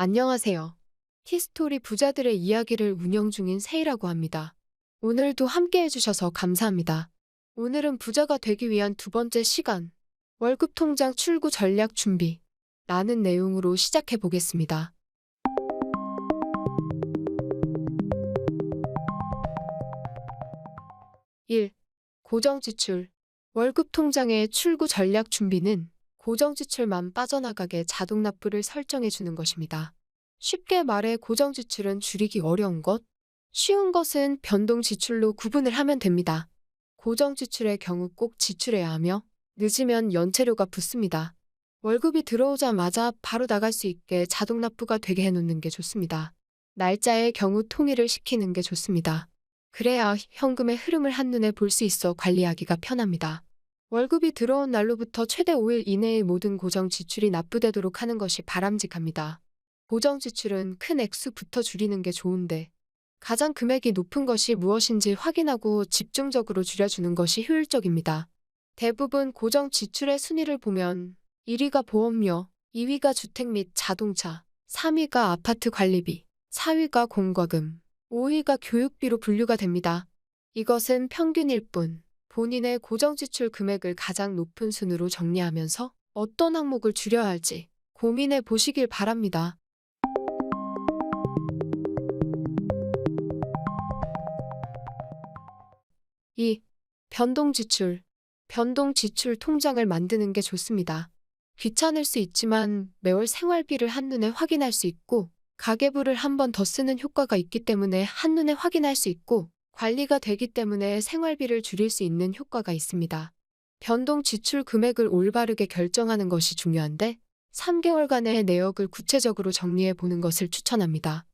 안녕하세요. 티스토리 부자들의 이야기를 운영 중인 세이라고 합니다. 오늘도 함께 해주셔서 감사합니다. 오늘은 부자가 되기 위한 두 번째 시간, 월급 통장 출구 전략 준비 라는 내용으로 시작해 보겠습니다. 1. 고정 지출. 월급 통장의 출구 전략 준비는 고정 지출만 빠져나가게 자동 납부를 설정해 주는 것입니다. 쉽게 말해 고정 지출은 줄이기 어려운 것, 쉬운 것은 변동 지출로 구분을 하면 됩니다. 고정 지출의 경우 꼭 지출해야 하며 늦으면 연체료가 붙습니다. 월급이 들어오자마자 바로 나갈 수 있게 자동 납부가 되게 해놓는 게 좋습니다. 날짜의 경우 통일을 시키는 게 좋습니다. 그래야 현금의 흐름을 한눈에 볼 수 있어 관리하기가 편합니다. 월급이 들어온 날로부터 최대 5일 이내의 모든 고정 지출이 납부되도록 하는 것이 바람직합니다. 고정 지출은 큰 액수부터 줄이는 게 좋은데 가장 금액이 높은 것이 무엇인지 확인하고 집중적으로 줄여주는 것이 효율적입니다. 대부분 고정 지출의 순위를 보면 1위가 보험료, 2위가 주택 및 자동차, 3위가 아파트 관리비, 4위가 공과금, 5위가 교육비로 분류가 됩니다. 이것은 평균일 뿐, 본인의 고정 지출 금액을 가장 높은 순으로 정리하면서 어떤 항목을 줄여야 할지 고민해 보시길 바랍니다. 2. 변동 지출. 변동 지출 통장을 만드는 게 좋습니다. 귀찮을 수 있지만 매월 생활비를 한눈에 확인할 수 있고 가계부를 한 번 더 쓰는 효과가 있기 때문에 한눈에 확인할 수 있고 관리가 되기 때문에 생활비를 줄일 수 있는 효과가 있습니다. 변동 지출 금액을 올바르게 결정하는 것이 중요한데 3개월간의 내역을 구체적으로 정리해 보는 것을 추천합니다.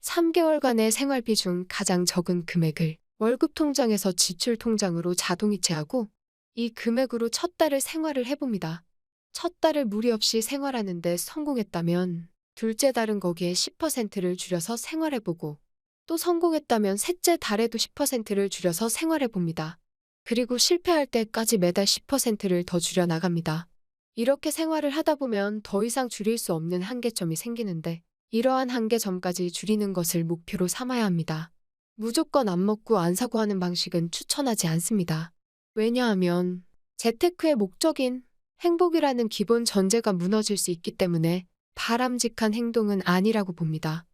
3개월간의 생활비 중 가장 적은 금액을 월급 통장에서 지출 통장으로 자동이체하고 이 금액으로 첫 달을 생활을 해봅니다. 첫 달을 무리 없이 생활하는데 성공했다면 둘째 달은 거기에 10%를 줄여서 생활해보고 또 성공했다면 셋째 달에도 10%를 줄여서 생활해봅니다. 그리고 실패할 때까지 매달 10%를 더 줄여 나갑니다. 이렇게 생활을 하다 보면 더 이상 줄일 수 없는 한계점이 생기는데 이러한 한계점까지 줄이는 것을 목표로 삼아야 합니다. 무조건 안 먹고 안 사고 하는 방식은 추천하지 않습니다. 왜냐하면 재테크의 목적인 행복이라는 기본 전제가 무너질 수 있기 때문에 바람직한 행동은 아니라고 봅니다.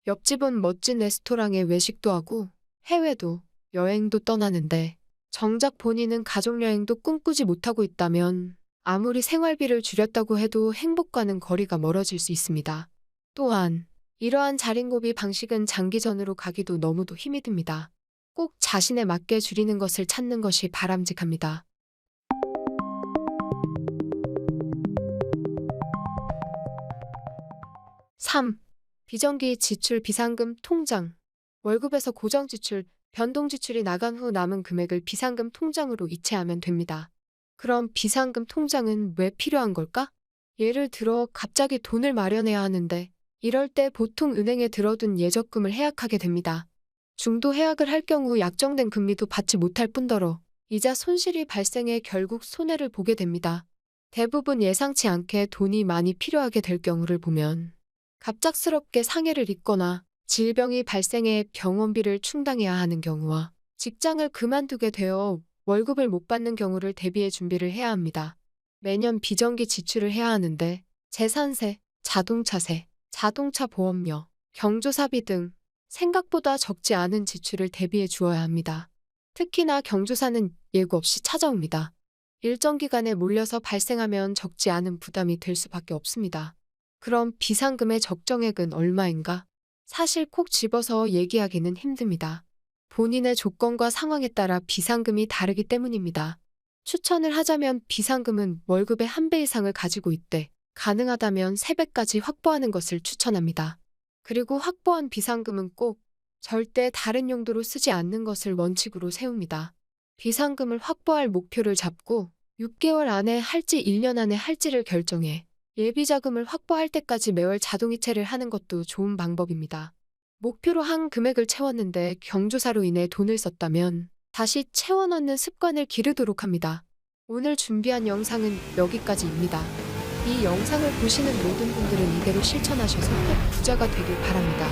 옆집은 멋진 레스토랑에 외식도 하고 해외도 여행도 떠나는데 정작 본인은 가족여행도 꿈꾸지 못하고 있다면 아무리 생활비를 줄였다고 해도 행복과는 거리가 멀어질 수 있습니다. 또한 이러한 자린고비 방식은 장기전으로 가기도 너무도 힘이 듭니다. 꼭 자신에 맞게 줄이는 것을 찾는 것이 바람직합니다. 3. 비정기 지출 비상금 통장. 월급에서 고정 지출, 변동 지출이 나간 후 남은 금액을 비상금 통장으로 이체하면 됩니다. 그럼 비상금 통장은 왜 필요한 걸까? 예를 들어 갑자기 돈을 마련해야 하는데 이럴 때 보통 은행에 들어둔 예적금을 해약하게 됩니다. 중도 해약을 할 경우 약정된 금리도 받지 못할 뿐더러 이자 손실이 발생해 결국 손해를 보게 됩니다. 대부분 예상치 않게 돈이 많이 필요하게 될 경우를 보면 갑작스럽게 상해를 입거나 질병이 발생해 병원비를 충당해야 하는 경우와 직장을 그만두게 되어 월급을 못 받는 경우를 대비해 준비를 해야 합니다. 매년 비정기 지출을 해야 하는데 재산세, 자동차세, 자동차 보험료, 경조사비 등 생각보다 적지 않은 지출을 대비해 주어야 합니다. 특히나 경조사는 예고 없이 찾아옵니다. 일정 기간에 몰려서 발생하면 적지 않은 부담이 될 수밖에 없습니다. 그럼 비상금의 적정액은 얼마인가? 사실 콕 집어서 얘기하기는 힘듭니다. 본인의 조건과 상황에 따라 비상금이 다르기 때문입니다. 추천을 하자면 비상금은 월급의 1배 이상을 가지고 있되 가능하다면 3배까지 확보하는 것을 추천합니다. 그리고 확보한 비상금은 꼭 절대 다른 용도로 쓰지 않는 것을 원칙으로 세웁니다. 비상금을 확보할 목표를 잡고 6개월 안에 할지 1년 안에 할지를 결정해 예비자금을 확보할 때까지 매월 자동이체를 하는 것도 좋은 방법입니다. 목표로 한 금액을 채웠는데 경조사로 인해 돈을 썼다면 다시 채워넣는 습관을 기르도록 합니다. 오늘 준비한 영상은 여기까지입니다. 이 영상을 보시는 모든 분들은 이대로 실천하셔서 꼭 부자가 되길 바랍니다.